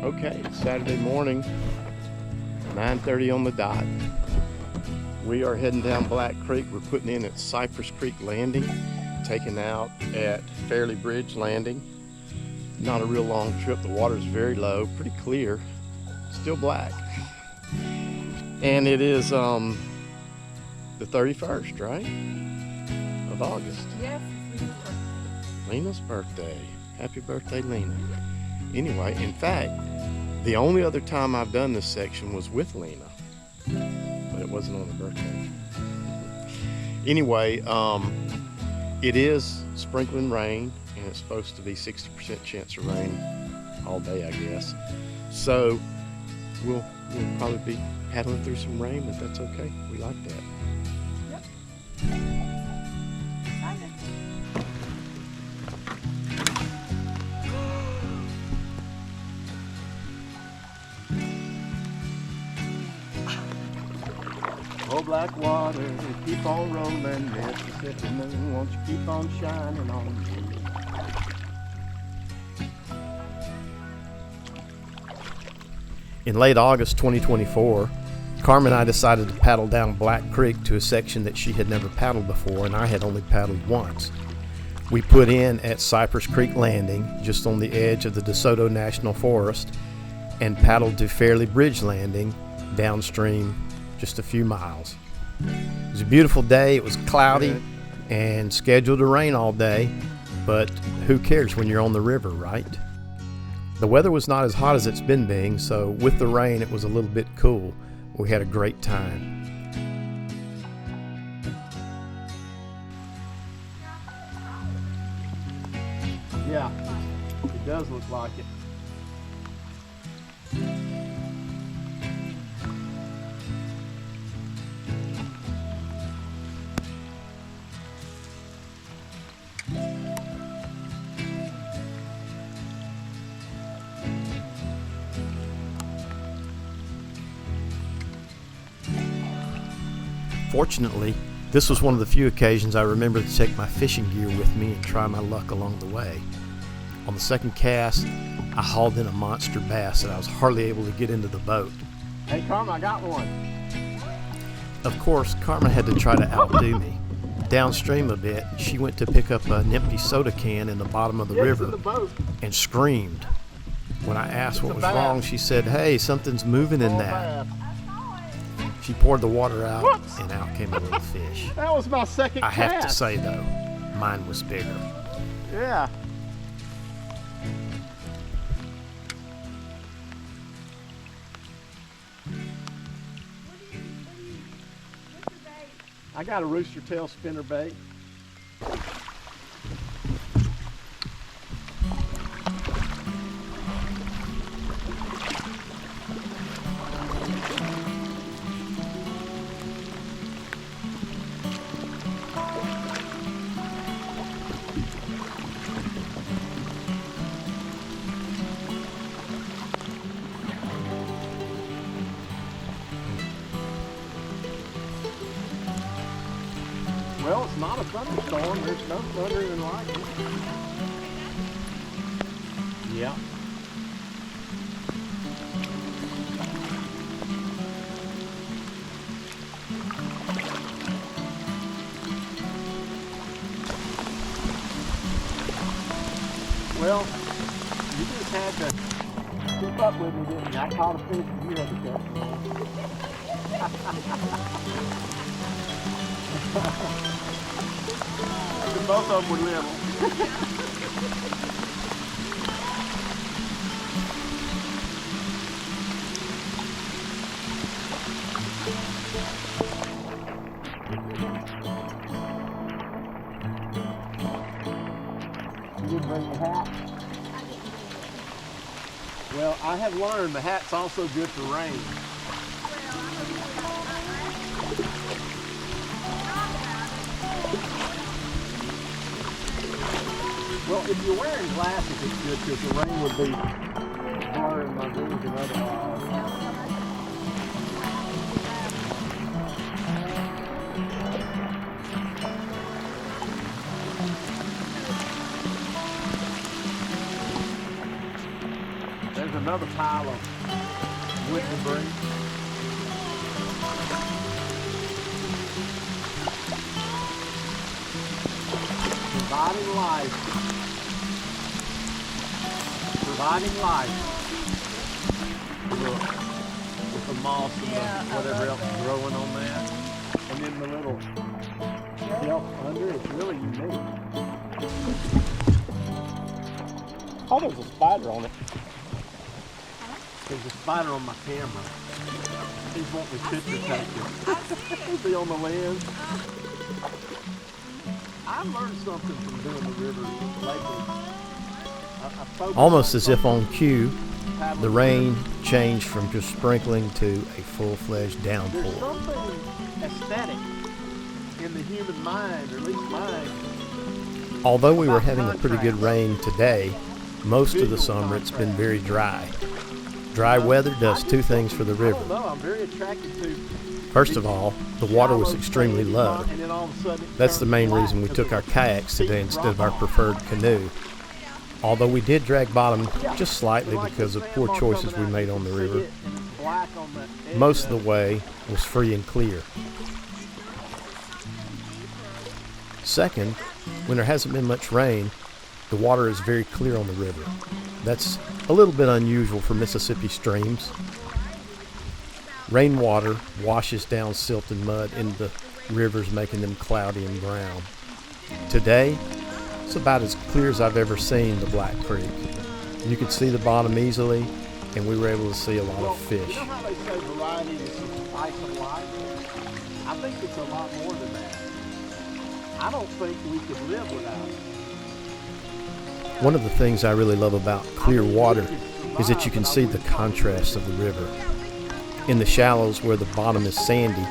Okay, it's Saturday morning, 9:30 on the dot. We are heading down Black Creek. We're putting in at Cypress Creek Landing, taking out at Fairley Bridge Landing. Not a real long trip. The water's very low, pretty clear, still black. And it is the 31st, right? Of August. Yes, it's Lena's birthday. Happy birthday, Lena. Anyway, in fact, the only other time I've done this section was with Lena, but it wasn't on her birthday. Anyway, it is sprinkling rain, and it's supposed to be 60% chance of rain all day, I guess. So we'll probably be paddling through some rain, but that's okay. We like that. Yep. Oh, black water, keep on rolling, Mississippi moon, won't you keep on shining on me? In late August 2024, Carmen and I decided to paddle down Black Creek to a section that she had never paddled before, and I had only paddled once. We put in at Cypress Creek Landing, just on the edge of the DeSoto National Forest, and paddled to Fairley Bridge Landing, downstream just a few miles. It was a beautiful day. It was cloudy and scheduled to rain all day, but who cares when you're on the river, right? The weather was not as hot as it's been being, so with the rain it was a little bit cool. We had a great time. Yeah, it does look like it. Fortunately, this was one of the few occasions I remember to take my fishing gear with me and try my luck along the way. On the second cast, I hauled in a monster bass and I was hardly able to get into the boat. Hey Karma, I got one. Of course, Karma had to try to outdo me. Downstream a bit, she went to pick up an empty soda can in the bottom of the river and screamed. When I asked what was wrong, she said, "Hey, something's moving in that." She poured the water out, and out came a little fish. That was my second cast. I have to say, though, mine was bigger. Yeah. I got a rooster tail spinner bait. Well, it's not a thunderstorm. There's no thunder and lightning. Yeah. Well, you just had to keep up with me, didn't you? I caught a fish and you had to catch one. Both of them were little. You didn't bring your hat? Well, I have learned the hat's also good for rain. Well, if you're wearing glasses, it's good because the rain would be blurring my vision otherwise. another pile of wood debris. Providing life. Providing life. Look, with the moss and the whatever else is growing on that. And then the little shelf under, it's really unique. Oh, there's a spider on it. There's a spider on my camera. He's wanting his picture taken. He'll be on the lens. I learned something from doing the river lately. Almost as if on cue, the rain changed from just sprinkling to a full-fledged downpour. There's something aesthetic in the human mind, or at least mine. Although we were having a pretty good rain today, most of the summer it's been very dry. Dry weather does two things for the river. I don't know, I'm very attracted to. First of all, the water was extremely low. That's the main reason we took our kayaks today instead of our preferred canoe. Although we did drag bottom just slightly because of poor choices we made on the river, most of the way was free and clear. Second, when there hasn't been much rain, the water is very clear on the river. That's a little bit unusual for Mississippi streams. Rainwater washes down silt and mud into the rivers, making them cloudy and brown. Today, it's about as clear as I've ever seen the Black Creek. You could see the bottom easily, and we were able to see a lot of fish. You know how they say variety is the spice of life? I think it's a lot more than that. I don't think we could live without it. One of the things I really love about clear water is that you can see the contrast of the river. In the shallows where the bottom is sandy,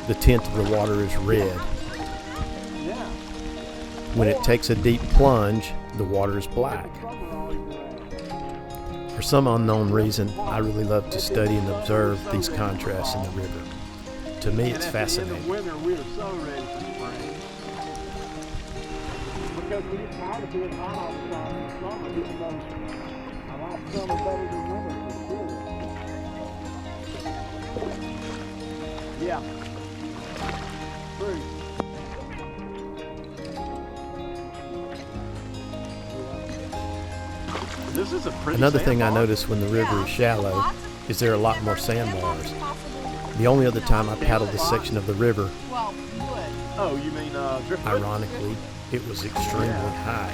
the tint of the water is red. When it takes a deep plunge, the water is black. For some unknown reason, I really love to study and observe these contrasts in the river. To me, it's fascinating. In the winter, we are so ready for spring. Because we get tired of being hot all the time in the summer, even though I like summer better than winter for the pool. Yeah. True. This is a pretty Another thing I sandbar. noticed when the river is shallow is there are a lot more sandbars. The only other time I paddled this section of the river, Oh, you mean driftwood? ironically, it was extremely high.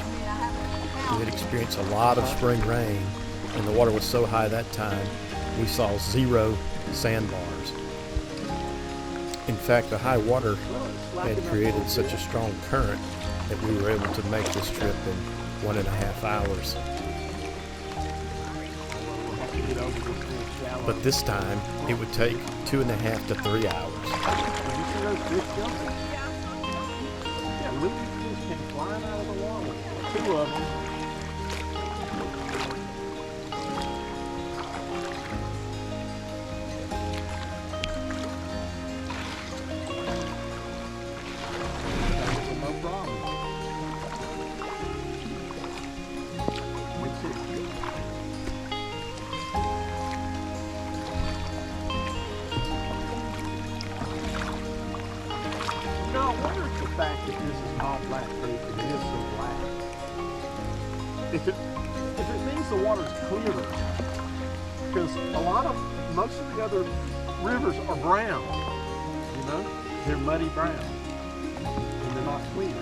We had experienced a lot of spring rain, and the water was so high that time, we saw 0 sandbars. In fact, the high water had created such a strong current that we were able to make this trip in 1.5 hours. But this time, it would take 2.5 to 3 hours. Did you see those fish jumping? Yeah, look at fish came flying out of the water. 2 of them. No problem. No, I wonder if the fact that this is not Black Creek and it is so black, if it means the water's clearer, because most of the other rivers are brown, you know, they're muddy brown, and they're not clear.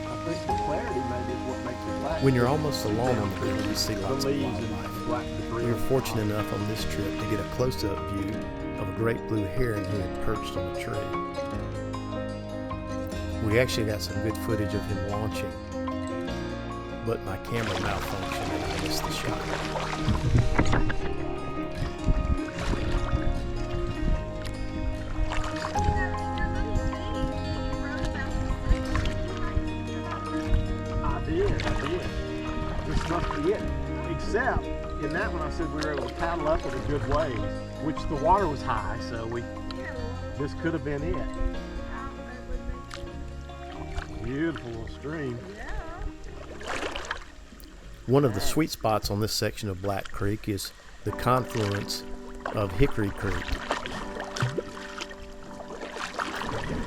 I think the clarity maybe is what makes it black. When you're almost alone on the river, you see The lots of leaves and wildlife. black debris. We were fortunate enough on this trip to get a close-up view of a great blue heron who had perched on a tree. We actually got some good footage of him launching, but my camera malfunctioned and I missed the shot. I did. This must be it. Except, in that one I said we were able to paddle up at a good ways, which the water was high, so this could have been it. Beautiful little stream. One of the sweet spots on this section of Black Creek is the confluence of Hickory Creek.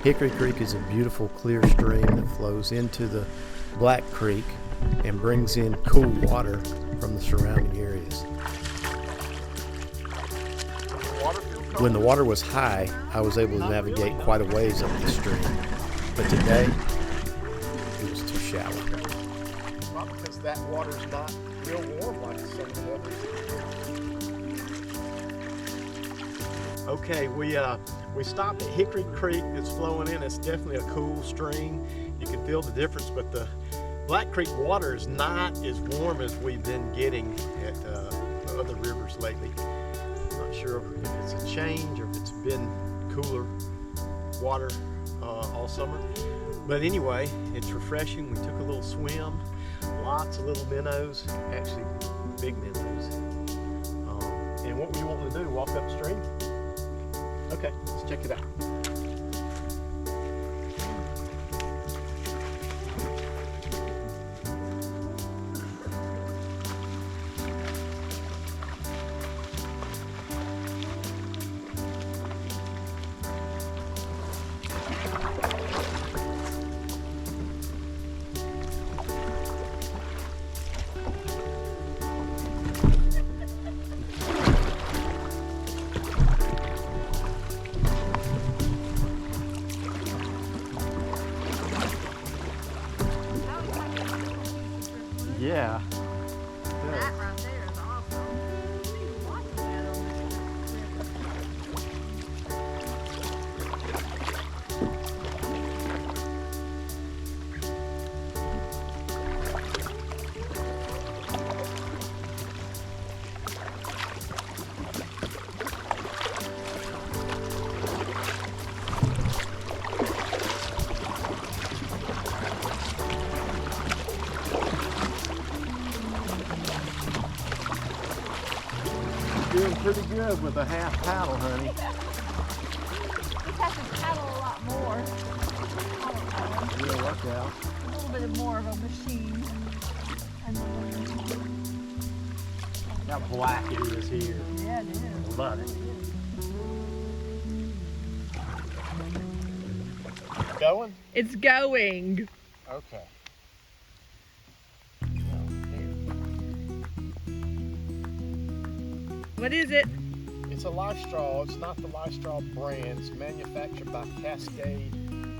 Hickory Creek is a beautiful clear stream that flows into the Black Creek and brings in cool water from the surrounding areas. When the water was high, I was able to navigate quite a ways up the stream, but today it was too shallow. Well, because that water's not real warm like some of the others. Okay, we stopped at Hickory Creek. It's flowing in. It's definitely a cool stream. You can feel the difference, but the Black Creek water is not as warm as we've been getting at the other rivers lately. Not sure if it's a change or if it's been cooler water all summer. But anyway, it's refreshing. We took a little swim. Lots of little minnows, actually big minnows. And what we want to do, walk upstream? Okay, let's check it out. Yeah. That right there is awesome. There's lots of that on Doing pretty good with a half paddle, honey. Just have to paddle a lot more. It'll work out. A little bit more of a machine. How black it is here. Yeah, it is. I love it. Going? It's going. Okay. What is it? It's a Life Straw. It's not the Life Straw brand. It's manufactured by Cascade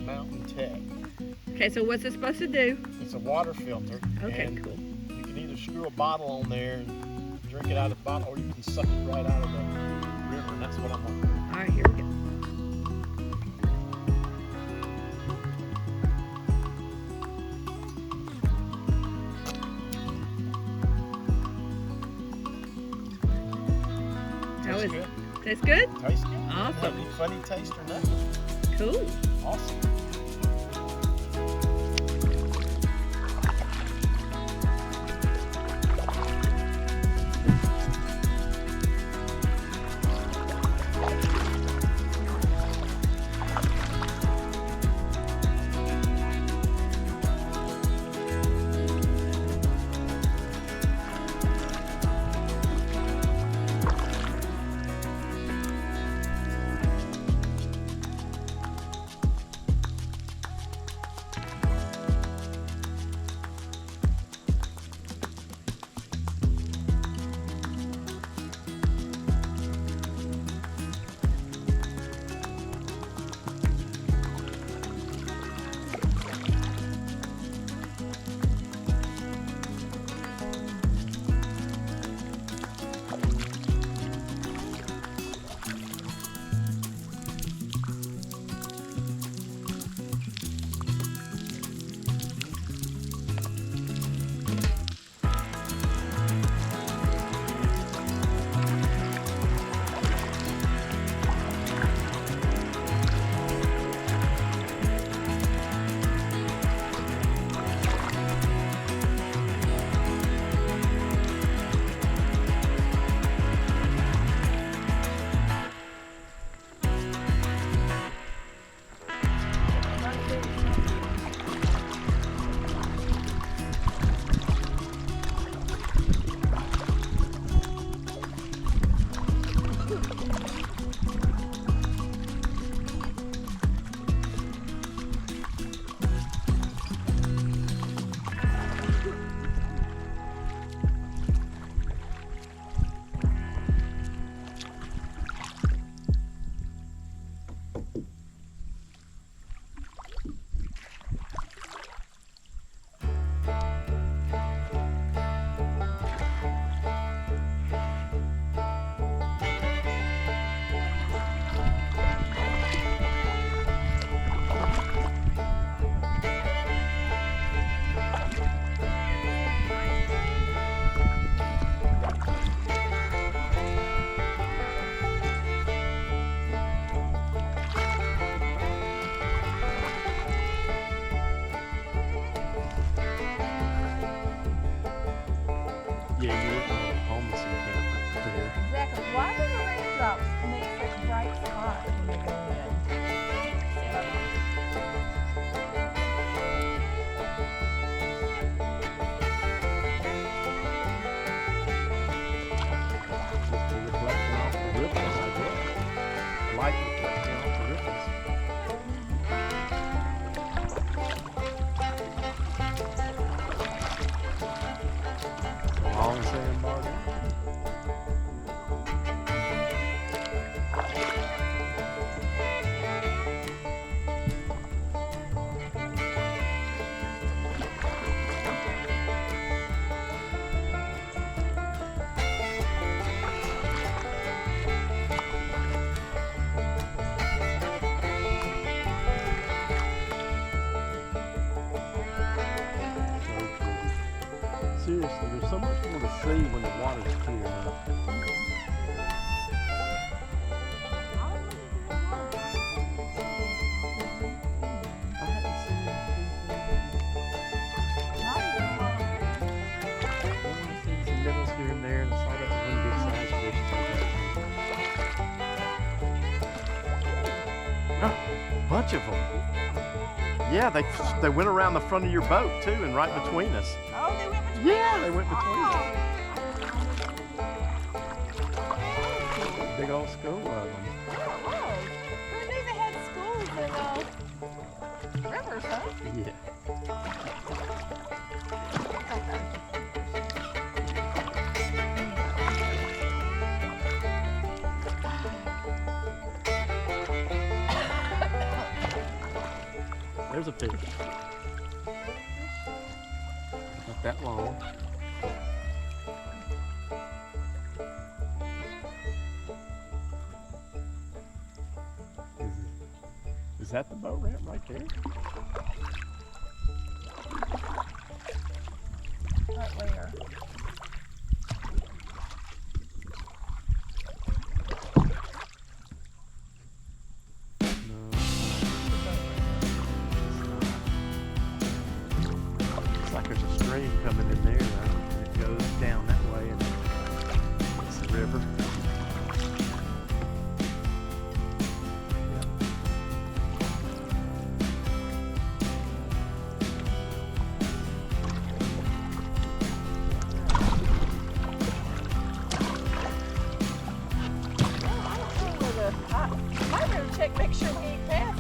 Mountain Tech. Okay, so what's it supposed to do? It's a water filter. Okay, and cool. You can either screw a bottle on there and drink it out of the bottle, or you can suck it right out of the river, and that's what I'm gonna do. All right, here we go. How is it? Tastes good? Tastes good. Awesome. Any funny taste or nothing. Cool. Awesome. raindrops make such bright spots when you go in. Just the reflection off the ripples, I guess. Light reflecting off the ripples. A long sandbar there. Seriously, there's so much more to see when the water's clear up. I haven't seen I've seen some minnows here and there, and saw that one good sized fish. Bunch of them. Yeah, they went around the front of your boat too, and right between us. Oh, they went between Yeah, us? they went between us. Oh. Big old school of them. Oh, who knew they had schools in rivers, huh? Yeah. There's a fish. Not that long. Is that the boat ramp right there? Right where? No. It's like there's a stream coming in there, though. It goes down that way and it's the river. I might better check, make sure we ain't passed